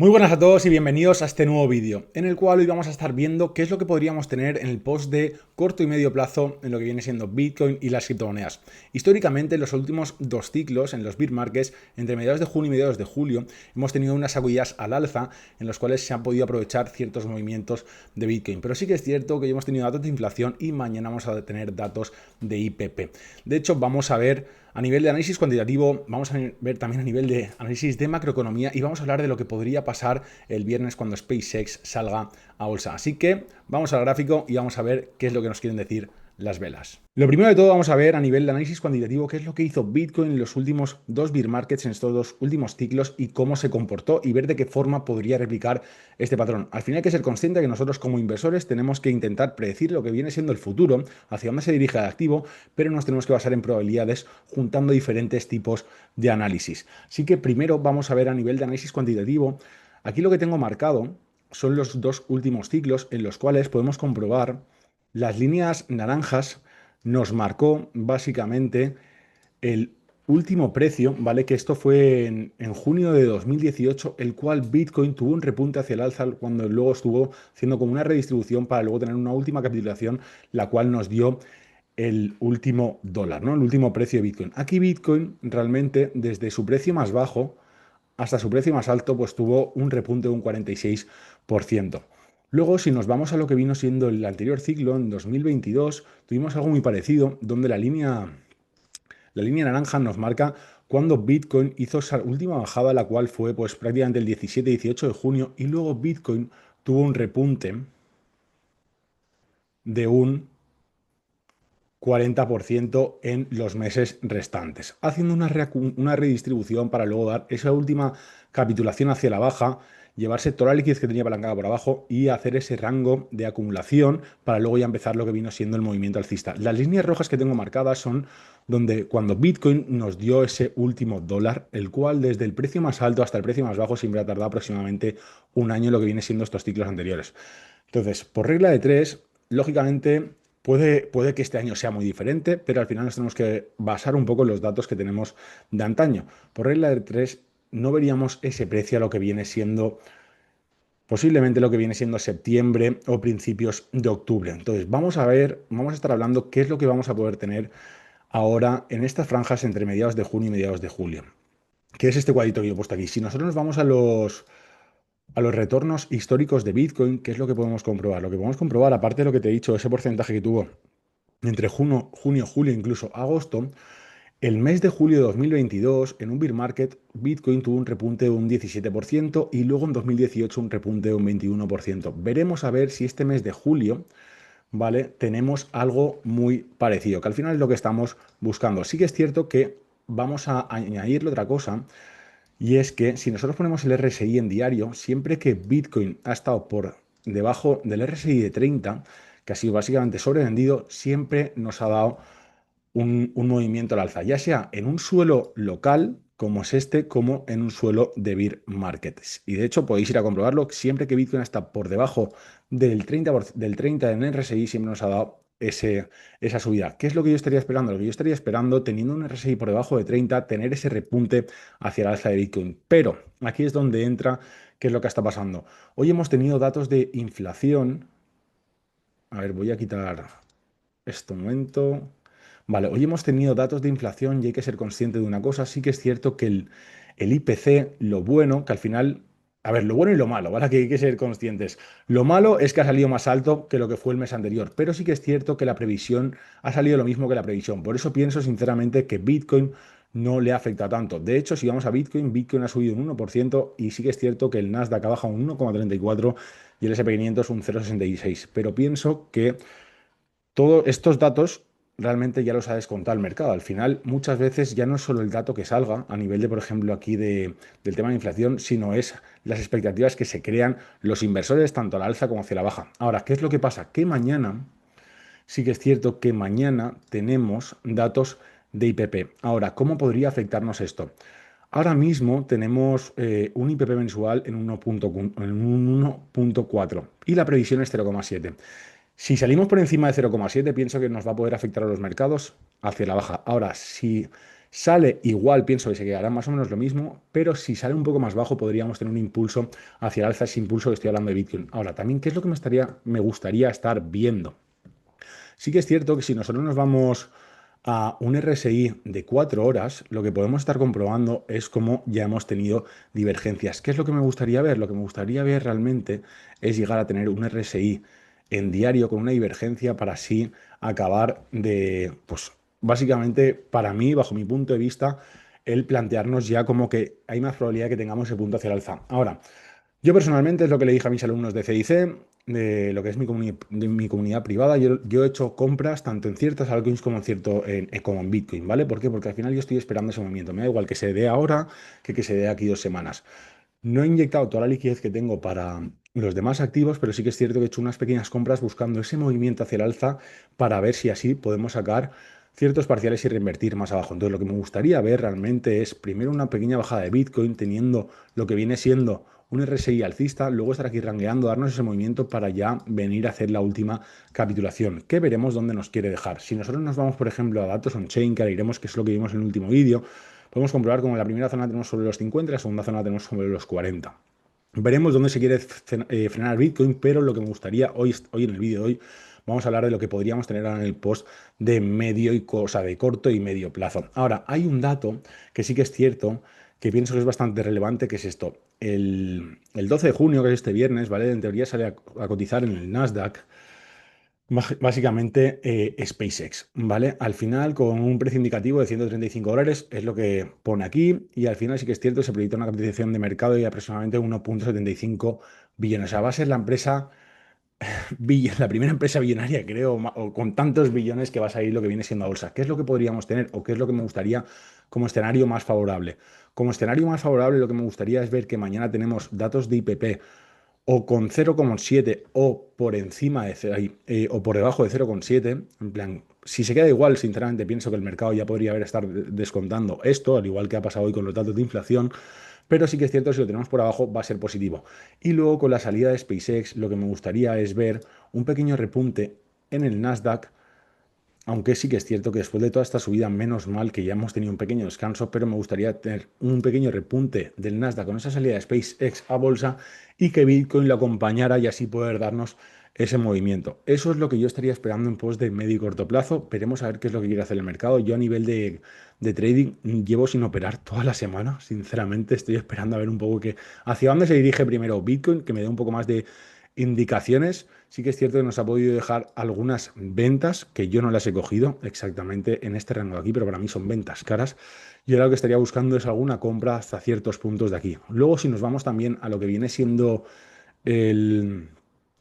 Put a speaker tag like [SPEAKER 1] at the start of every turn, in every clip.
[SPEAKER 1] Muy buenas a todos y bienvenidos a este nuevo vídeo, en el cual hoy vamos a estar viendo qué es lo que podríamos tener en el post de corto y medio plazo en lo que viene siendo Bitcoin y las criptomonedas. Históricamente, en los últimos dos ciclos, en los bear markets, entre mediados de junio y mediados de julio, hemos tenido unas sacudidas al alza en los cuales se han podido aprovechar ciertos movimientos de Bitcoin. Pero sí que es cierto que hoy hemos tenido datos de inflación y mañana vamos a tener datos de IPP. De hecho, vamos a ver a nivel de análisis cuantitativo, vamos a ver también a nivel de análisis de macroeconomía y vamos a hablar de lo que podría pasar el viernes cuando SpaceX salga a bolsa. Así que vamos al gráfico y vamos a ver qué es lo que nos quieren decir las velas. Lo primero de todo vamos a ver a nivel de análisis cuantitativo qué es lo que hizo Bitcoin en los últimos dos bear markets, en estos dos últimos ciclos y cómo se comportó y ver de qué forma podría replicar este patrón. Al final hay que ser consciente de que nosotros como inversores tenemos que intentar predecir lo que viene siendo el futuro, hacia dónde se dirige el activo, pero nos tenemos que basar en probabilidades juntando diferentes tipos de análisis. Así que primero vamos a ver a nivel de análisis cuantitativo. Aquí lo que tengo marcado son los dos últimos ciclos en los cuales podemos comprobar las líneas naranjas nos marcó básicamente el último precio, ¿vale? Que esto fue en junio de 2018, el cual Bitcoin tuvo un repunte hacia el alza cuando luego estuvo haciendo como una redistribución para luego tener una última capitulación, la cual nos dio el último dólar, ¿no? El último precio de Bitcoin. Aquí Bitcoin realmente desde su precio más bajo hasta su precio más alto, pues tuvo un repunte de un 46%. Luego, si nos vamos a lo que vino siendo el anterior ciclo, en 2022, tuvimos algo muy parecido, donde la línea naranja nos marca cuando Bitcoin hizo esa última bajada, la cual fue pues prácticamente el 17-18 de junio, y luego Bitcoin tuvo un repunte de un 40% en los meses restantes, haciendo una redistribución para luego dar esa última capitulación hacia la baja, llevarse toda la liquidez que tenía apalancada por abajo y hacer ese rango de acumulación para luego ya empezar lo que vino siendo el movimiento alcista. Las líneas rojas que tengo marcadas son donde cuando Bitcoin nos dio ese último dólar, el cual desde el precio más alto hasta el precio más bajo siempre ha tardado aproximadamente un año en lo que viene siendo estos ciclos anteriores. Entonces, por regla de tres, lógicamente puede que este año sea muy diferente, pero al final nos tenemos que basar un poco en los datos que tenemos de antaño. Por regla de tres, no veríamos ese precio a lo que viene siendo, posiblemente lo que viene siendo septiembre o principios de octubre. Entonces, vamos a ver, vamos a estar hablando qué es lo que vamos a poder tener ahora en estas franjas entre mediados de junio y mediados de julio. ¿Qué es este cuadrito que yo he puesto aquí? Si nosotros nos vamos a los retornos históricos de Bitcoin, ¿qué es lo que podemos comprobar? Lo que podemos comprobar, aparte de lo que te he dicho, ese porcentaje que tuvo entre junio, julio, incluso agosto, el mes de julio de 2022, en un bear market, Bitcoin tuvo un repunte de un 17% y luego en 2018 un repunte de un 21%. Veremos a ver si este mes de julio, ¿vale? Tenemos algo muy parecido, que al final es lo que estamos buscando. Sí que es cierto que vamos a añadirle otra cosa, y es que si nosotros ponemos el RSI en diario, siempre que Bitcoin ha estado por debajo del RSI de 30, que ha sido básicamente sobrevendido, siempre nos ha dado un movimiento al alza, ya sea en un suelo local, como es este, como en un suelo de bear markets. Y de hecho podéis ir a comprobarlo, siempre que Bitcoin está por debajo del 30 en RSI, siempre nos ha dado esa subida. ¿Qué es lo que yo estaría esperando? Lo que yo estaría esperando, teniendo un RSI por debajo de 30, tener ese repunte hacia el alza de Bitcoin. Pero aquí es donde entra qué es lo que está pasando. Hoy hemos tenido datos de inflación. A ver, voy a quitar esto un momento. Vale, hoy hemos tenido datos de inflación y hay que ser consciente de una cosa. Sí que es cierto que el IPC, lo bueno, que al final, a ver, lo bueno y lo malo, ¿vale? Que hay que ser conscientes. Lo malo es que ha salido más alto que lo que fue el mes anterior, pero sí que es cierto que la previsión ha salido lo mismo que la previsión. Por eso pienso sinceramente que Bitcoin no le afecta tanto. De hecho, si vamos a Bitcoin, Bitcoin ha subido un 1% y sí que es cierto que el Nasdaq ha bajado un 1,34 y el S&P 500 un 0,66. Pero pienso que todos estos datos realmente ya los ha descontado el mercado. Al final, muchas veces ya no es solo el dato que salga a nivel de, por ejemplo, aquí del tema de inflación, sino es las expectativas que se crean los inversores, tanto a la alza como hacia la baja. Ahora, ¿qué es lo que pasa? Que mañana, sí que es cierto que mañana tenemos datos de IPP. Ahora, ¿cómo podría afectarnos esto? Ahora mismo tenemos un IPP mensual en 1,4 y la previsión es 0,7. Si salimos por encima de 0,7, pienso que nos va a poder afectar a los mercados hacia la baja. Ahora, si Sale igual, pienso que se quedará más o menos lo mismo, pero si sale un poco más bajo podríamos tener un impulso hacia el alza, ese impulso que estoy hablando de Bitcoin. Ahora, también, ¿qué es lo que me gustaría estar viendo? Sí que es cierto que si nosotros nos vamos a un RSI de 4 horas, lo que podemos estar comprobando es cómo ya hemos tenido divergencias. ¿Qué es lo que me gustaría ver? Lo que me gustaría ver realmente es llegar a tener un RSI en diario con una divergencia para así acabar de, pues básicamente para mí, bajo mi punto de vista, el plantearnos ya como que hay más probabilidad de que tengamos ese punto hacia el alza. Ahora, yo personalmente es lo que le dije a mis alumnos de CIC, de lo que es de mi comunidad privada. Yo he hecho compras tanto en ciertas altcoins como como en Bitcoin, ¿vale? ¿Por qué? Porque al final yo estoy esperando ese movimiento. Me da igual que se dé ahora que se dé aquí 2 semanas. No he inyectado toda la liquidez que tengo para los demás activos, pero sí que es cierto que he hecho unas pequeñas compras buscando ese movimiento hacia el alza para ver si así podemos sacar ciertos parciales y reinvertir más abajo. Entonces, lo que me gustaría ver realmente es primero una pequeña bajada de Bitcoin, teniendo lo que viene siendo un RSI alcista, luego estar aquí rangueando, darnos ese movimiento para ya venir a hacer la última capitulación, que veremos dónde nos quiere dejar. Si nosotros nos vamos, por ejemplo, a datos on-chain, que ahora iremos, que es lo que vimos en el último vídeo, podemos comprobar como en la primera zona tenemos sobre los 50 y la segunda zona tenemos sobre los 40. Veremos dónde se quiere frenar Bitcoin, pero lo que me gustaría hoy en el vídeo de hoy, vamos a hablar de lo que podríamos tener ahora en el post de medio y cosa de corto y medio plazo. Ahora, hay un dato que sí que es cierto, que pienso que es bastante relevante, que es esto. El 12 de junio, que es este viernes, ¿vale? En teoría sale a cotizar en el Nasdaq. Básicamente SpaceX, ¿vale? Al final, con un precio indicativo de $135 es lo que pone aquí, y al final sí que es cierto, se proyecta una capitalización de mercado de aproximadamente 1,75 billones. O sea, va a ser la empresa, la primera empresa billonaria, creo, o con tantos billones que va a salir lo que viene siendo a bolsa. ¿Qué es lo que podríamos tener o qué es lo que me gustaría como escenario más favorable? Como escenario más favorable, lo que me gustaría es ver que mañana tenemos datos de IPP o con 0,7 o por encima de o por debajo de 0,7, en plan, si se queda igual, sinceramente pienso que el mercado ya podría haber estar descontando esto, al igual que ha pasado hoy con los datos de inflación, pero sí que es cierto, si lo tenemos por abajo va a ser positivo. Y luego con la salida de SpaceX, lo que me gustaría es ver un pequeño repunte en el Nasdaq, aunque sí que es cierto que después de toda esta subida, menos mal que ya hemos tenido un pequeño descanso, pero me gustaría tener un pequeño repunte del Nasdaq con esa salida de SpaceX a bolsa y que Bitcoin lo acompañara y así poder darnos ese movimiento. Eso es lo que yo estaría esperando en post de medio y corto plazo. Veremos a ver qué es lo que quiere hacer el mercado. Yo a nivel de trading llevo sin operar toda la semana. Sinceramente, estoy esperando a ver un poco hacia dónde se dirige primero Bitcoin, que me dé un poco más de indicaciones. Sí que es cierto que nos ha podido dejar algunas ventas que yo no las he cogido exactamente en este rango de aquí, pero para mí son ventas caras. Yo lo que estaría buscando es alguna compra hasta ciertos puntos de aquí. Luego, si nos vamos también a lo que viene siendo el...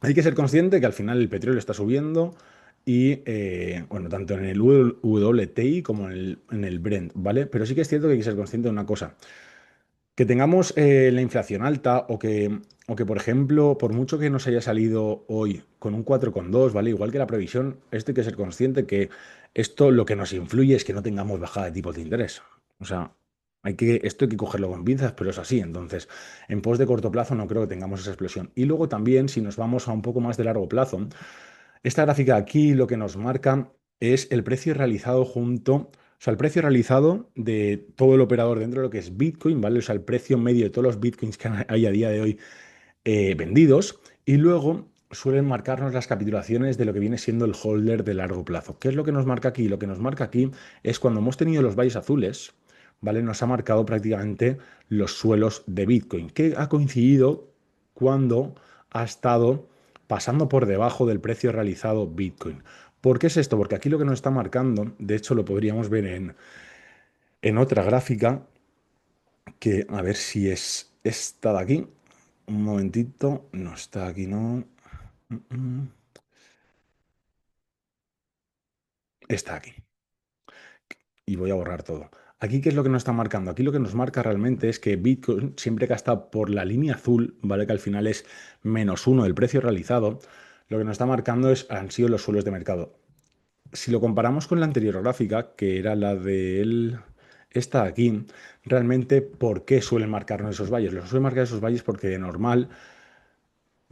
[SPEAKER 1] Hay que ser consciente que al final el petróleo está subiendo y, bueno, tanto en el WTI como en el Brent, ¿vale? Pero sí que es cierto que hay que ser consciente de una cosa. Que tengamos la inflación alta o que, por ejemplo, por mucho que nos haya salido hoy con un 4,2, ¿vale? Igual que la previsión, esto hay que ser consciente que esto lo que nos influye es que no tengamos bajada de tipos de interés. O sea, esto hay que cogerlo con pinzas, pero es así. Entonces, en pos de corto plazo no creo que tengamos esa explosión. Y luego también, si nos vamos a un poco más de largo plazo, esta gráfica aquí lo que nos marca es el precio realizado o sea, el precio realizado de todo el operador dentro de lo que es Bitcoin, ¿vale? O sea, el precio medio de todos los Bitcoins que hay a día de hoy vendidos, y luego suelen marcarnos las capitulaciones de lo que viene siendo el holder de largo plazo. ¿Qué es lo que nos marca aquí? Lo que nos marca aquí es cuando hemos tenido los valles azules, ¿vale? Nos ha marcado prácticamente los suelos de Bitcoin, que ha coincidido cuando ha estado pasando por debajo del precio realizado Bitcoin. ¿Por qué es esto? Porque aquí lo que nos está marcando, de hecho lo podríamos ver en otra gráfica, que a ver si es esta de aquí. Un momentito, no está aquí, no. Mm, mm. Está aquí. Y voy a borrar todo. Aquí, ¿qué es lo que nos está marcando? Aquí lo que nos marca realmente es que Bitcoin, siempre que está por la línea azul, ¿vale? Que al final es -1 del precio realizado, lo que nos está marcando han sido los suelos de mercado. Si lo comparamos con la anterior gráfica, que era la de esta de aquí, realmente, ¿por qué suelen marcarnos esos valles? Los suelen marcar esos valles porque de normal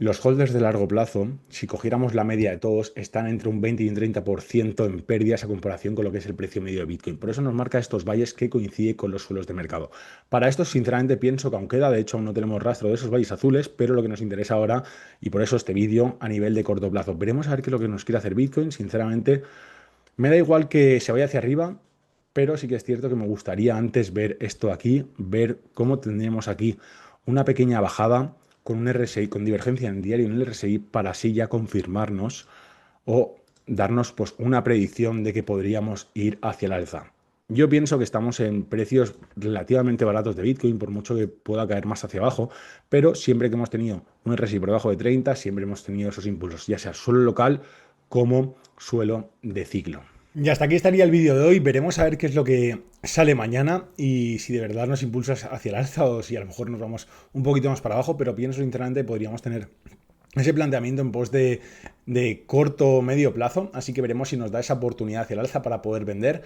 [SPEAKER 1] Los holders de largo plazo, si cogiéramos la media de todos, están entre un 20 y un 30% en pérdidas a comparación con lo que es el precio medio de Bitcoin. Por eso nos marca estos valles que coincide con los suelos de mercado. Para esto, sinceramente, pienso que aún queda, de hecho, aún no tenemos rastro de esos valles azules, pero lo que nos interesa ahora, y por eso este vídeo a nivel de corto plazo. Veremos a ver qué es lo que nos quiere hacer Bitcoin. Sinceramente, me da igual que se vaya hacia arriba, pero sí que es cierto que me gustaría antes ver esto aquí, ver cómo tendríamos aquí una pequeña bajada con un RSI, con divergencia en diario en el RSI, para así ya confirmarnos o darnos pues una predicción de que podríamos ir hacia el alza. Yo pienso que estamos en precios relativamente baratos de Bitcoin, por mucho que pueda caer más hacia abajo, pero siempre que hemos tenido un RSI por debajo de 30, siempre hemos tenido esos impulsos, ya sea suelo local como suelo de ciclo. Y hasta aquí estaría el vídeo de hoy. Veremos a ver qué es lo que sale mañana y si de verdad nos impulsa hacia el alza o si a lo mejor nos vamos un poquito más para abajo, pero pienso sinceramente podríamos tener ese planteamiento en pos de corto o medio plazo, así que veremos si nos da esa oportunidad hacia el alza para poder vender.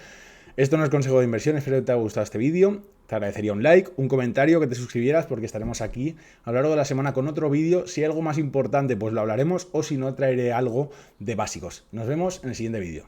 [SPEAKER 1] Esto no es consejo de inversión, espero que te haya gustado este vídeo. Te agradecería un like, un comentario, que te suscribieras, porque estaremos aquí a lo largo de la semana con otro vídeo. Si hay algo más importante, pues lo hablaremos, o si no, traeré algo de básicos. Nos vemos en el siguiente vídeo.